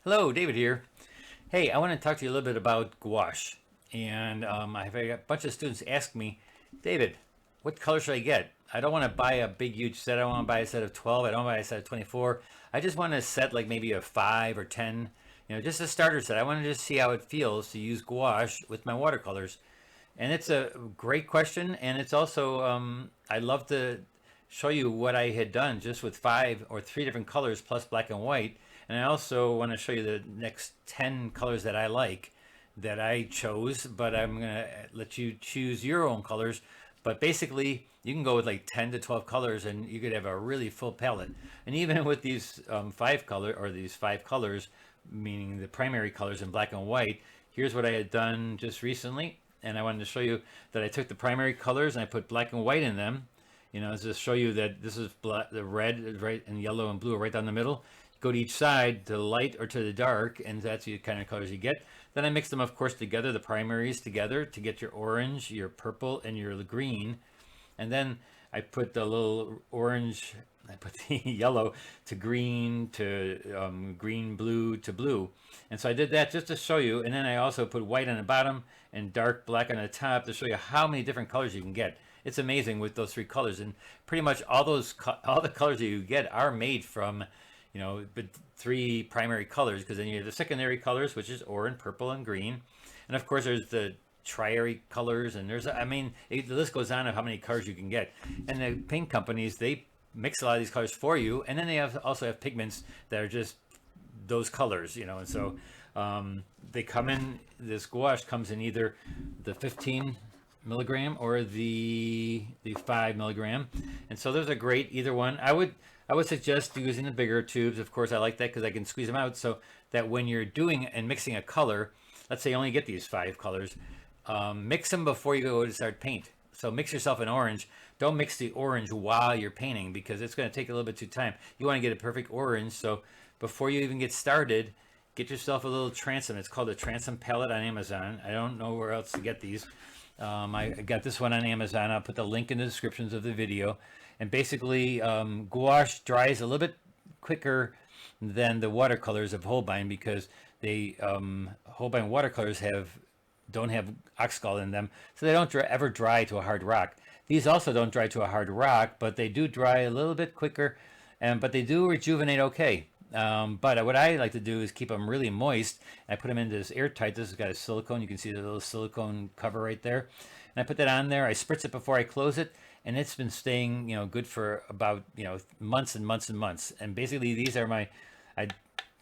Hello, David here. Hey, I want to talk to you a little bit about gouache. And I've had a bunch of students ask me, David, what color should I get? I don't want to buy a big, huge set. I don't want to buy a set of 12. I don't want to buy a set of 24. I just want a set like maybe a 5 or 10, just a starter set. I want to just see how it feels to use gouache with my watercolors. And it's a great question. And it's also, I'd love to show you what I had done just with 5 or 3 different colors plus black and white. And I also want to show you the next 10 colors that I like that I chose, but I'm going to let you choose your own colors. But basically, you can go with like 10 to 12 colors and you could have a really full palette. And even with these 5 colors, meaning the primary colors in black and white, here's what I had done just recently. And I wanted to show you that I took the primary colors and I put black and white in them. Just show you that this is the red, right, and yellow and blue are right down the middle. Go to each side, to the light or to the dark, and that's the kind of colors you get. Then I mix them, of course, together, the primaries together, to get your orange, your purple, and your green. And then I put the little orange, I put the yellow to green, to green, blue, to blue. And so I did that just to show you. And then I also put white on the bottom and dark black on the top to show you how many different colors you can get. It's amazing with those 3 colors. And pretty much all the colors that you get are made from but 3 primary colors, because then you have the secondary colors, which is orange, purple, and green. And of course, there's the triary colors, and the list goes on of how many colors you can get. And the paint companies, they mix a lot of these colors for you, and then they also have pigments that are just those colors, and so they come in, this gouache comes in either the 15 milligram or the 5 milligram, and so those are great, either one. I would suggest using the bigger tubes. Of course, I like that because I can squeeze them out, so that when you're doing and mixing a color, let's say you only get these 5 colors, mix them before you go to start paint. So mix yourself an orange. Don't mix the orange while you're painting, because it's going to take a little bit too time. You want to get a perfect orange, so before you even get started, get yourself a little transom. It's called a transom palette on Amazon. I don't know where else to get these. I got this one on Amazon. I'll put the link in the descriptions of the video. And basically, gouache dries a little bit quicker than the watercolors of Holbein, because Holbein watercolors don't have oxgall in them, so they don't ever dry to a hard rock. These also don't dry to a hard rock, but they do dry a little bit quicker, but they do rejuvenate okay. But what I like to do is keep them really moist. I put them into this airtight. This has got a silicone. You can see the little silicone cover right there. And I put that on there. I spritz it before I close it, and it's been staying, good for about, months and months and months. And basically, these are I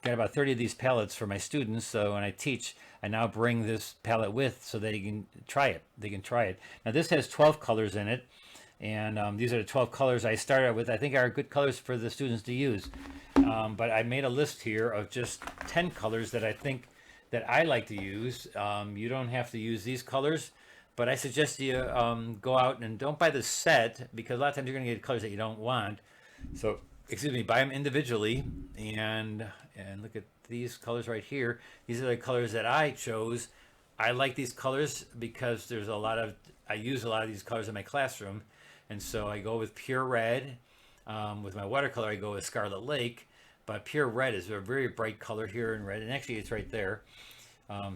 got about 30 of these palettes for my students. So when I teach, I now bring this palette with so they can try it. Now this has 12 colors in it. And these are the 12 colors I started with. I think are good colors for the students to use. But I made a list here of just 10 colors that I think that I like to use. You don't have to use these colors, but I suggest you go out and don't buy the set, because a lot of times you're going to get colors that you don't want. So, buy them individually, and look at these colors right here. These are the colors that I chose. I like these colors because I use a lot of these colors in my classroom, and so I go with pure red. With my watercolor, I go with Scarlet Lake, but pure red is a very bright color here in red, and actually it's right there.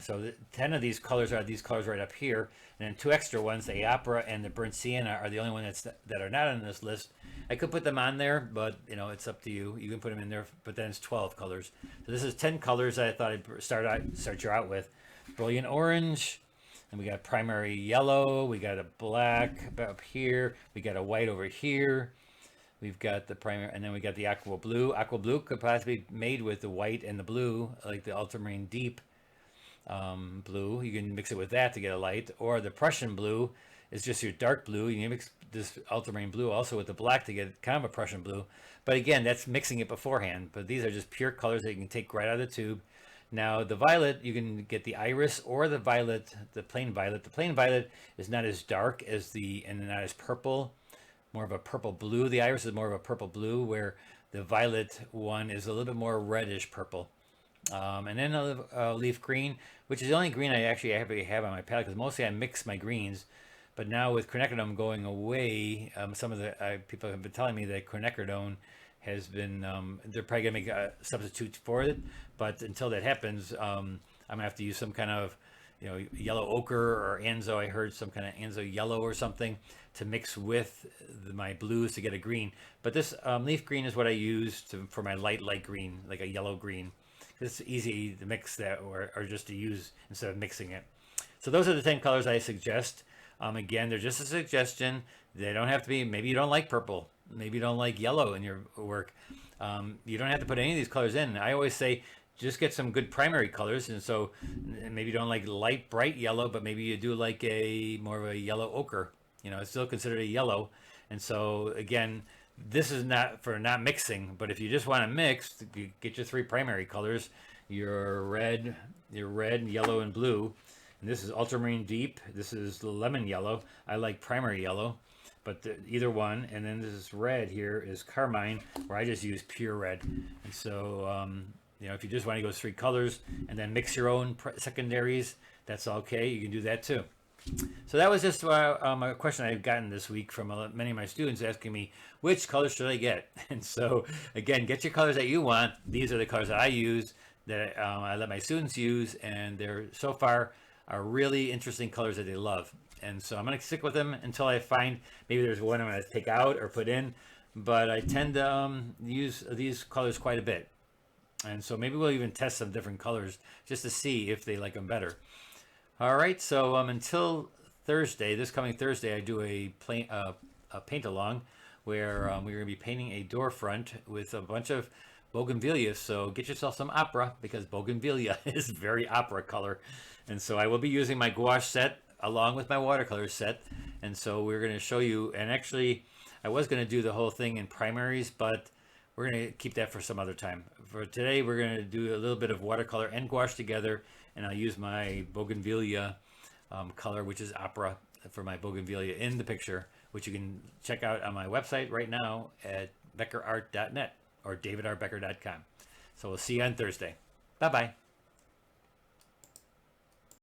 So 10 of these colors are these colors right up here, and then 2 extra ones, the Opera and the Burnt Sienna, are the only ones that are not on this list. I could put them on there, but it's up to you. You can put them in there, but then it's 12 colors. So this is 10 colors that I thought I'd start you out with. Brilliant orange, and we got primary yellow, we got a black up here, we got a white over here. We've got the primary, and then we got the aqua blue. Aqua blue could possibly be made with the white and the blue, like the ultramarine deep blue. You can mix it with that to get a light, or the Prussian blue is just your dark blue. You can mix this ultramarine blue also with the black to get kind of a Prussian blue. But again, that's mixing it beforehand. But these are just pure colors that you can take right out of the tube. Now the violet, you can get the iris or the violet, the plain violet. The plain violet is not as dark as and not as purple. More of a purple blue. The iris is more of a purple blue, where the violet one is a little bit more reddish purple. And then a leaf green, which is the only green I actually have on my palette, because mostly I mix my greens. But now with quinacridone going away, some of the people have been telling me that quinacridone has been, they're probably gonna make a substitute for it, but until that happens, I'm gonna have to use some kind of, yellow ochre or Anzo. I heard some kind of Anzo yellow or something to mix with my blues to get a green. But this leaf green is what I use for my light green, like a yellow green. It's easy to mix that, or just to use instead of mixing it. So those are the 10 colors I suggest. Again, they're just a suggestion. They don't have to be, maybe you don't like purple. Maybe you don't like yellow in your work. You don't have to put any of these colors in. I always say, just get some good primary colors. And so maybe you don't like light, bright yellow, but maybe you do like a more of a yellow ochre. It's still considered a yellow. And so again, this is not for not mixing, but if you just want to mix, you get your 3 primary colors, your red, yellow, and blue. And this is ultramarine deep. This is lemon yellow. I like primary yellow, but either one. And then this red here is carmine, where I just use pure red. And so, if you just want to go 3 colors and then mix your own secondaries, that's okay. You can do that too. So that was just a question I've gotten this week from many of my students asking me, which colors should I get? And so, again, get your colors that you want. These are the colors that I use, that I let my students use, and they're so far are really interesting colors that they love. And so I'm going to stick with them until I find maybe there's one I'm going to take out or put in. But I tend to use these colors quite a bit. And so maybe we'll even test some different colors just to see if they like them better. All right, so until Thursday, this coming Thursday, I do a paint along where we're going to be painting a door front with a bunch of bougainvillea. So get yourself some opera, because bougainvillea is very opera color. And so I will be using my gouache set along with my watercolor set. And so we're going to show you, and actually I was going to do the whole thing in primaries, but we're going to keep that for some other time. For today, we're going to do a little bit of watercolor and gouache together, and I'll use my bougainvillea color, which is opera, for my bougainvillea in the picture, which you can check out on my website right now at BeckerArt.net or davidarbecker.com. So we'll see you on Thursday. Bye-bye.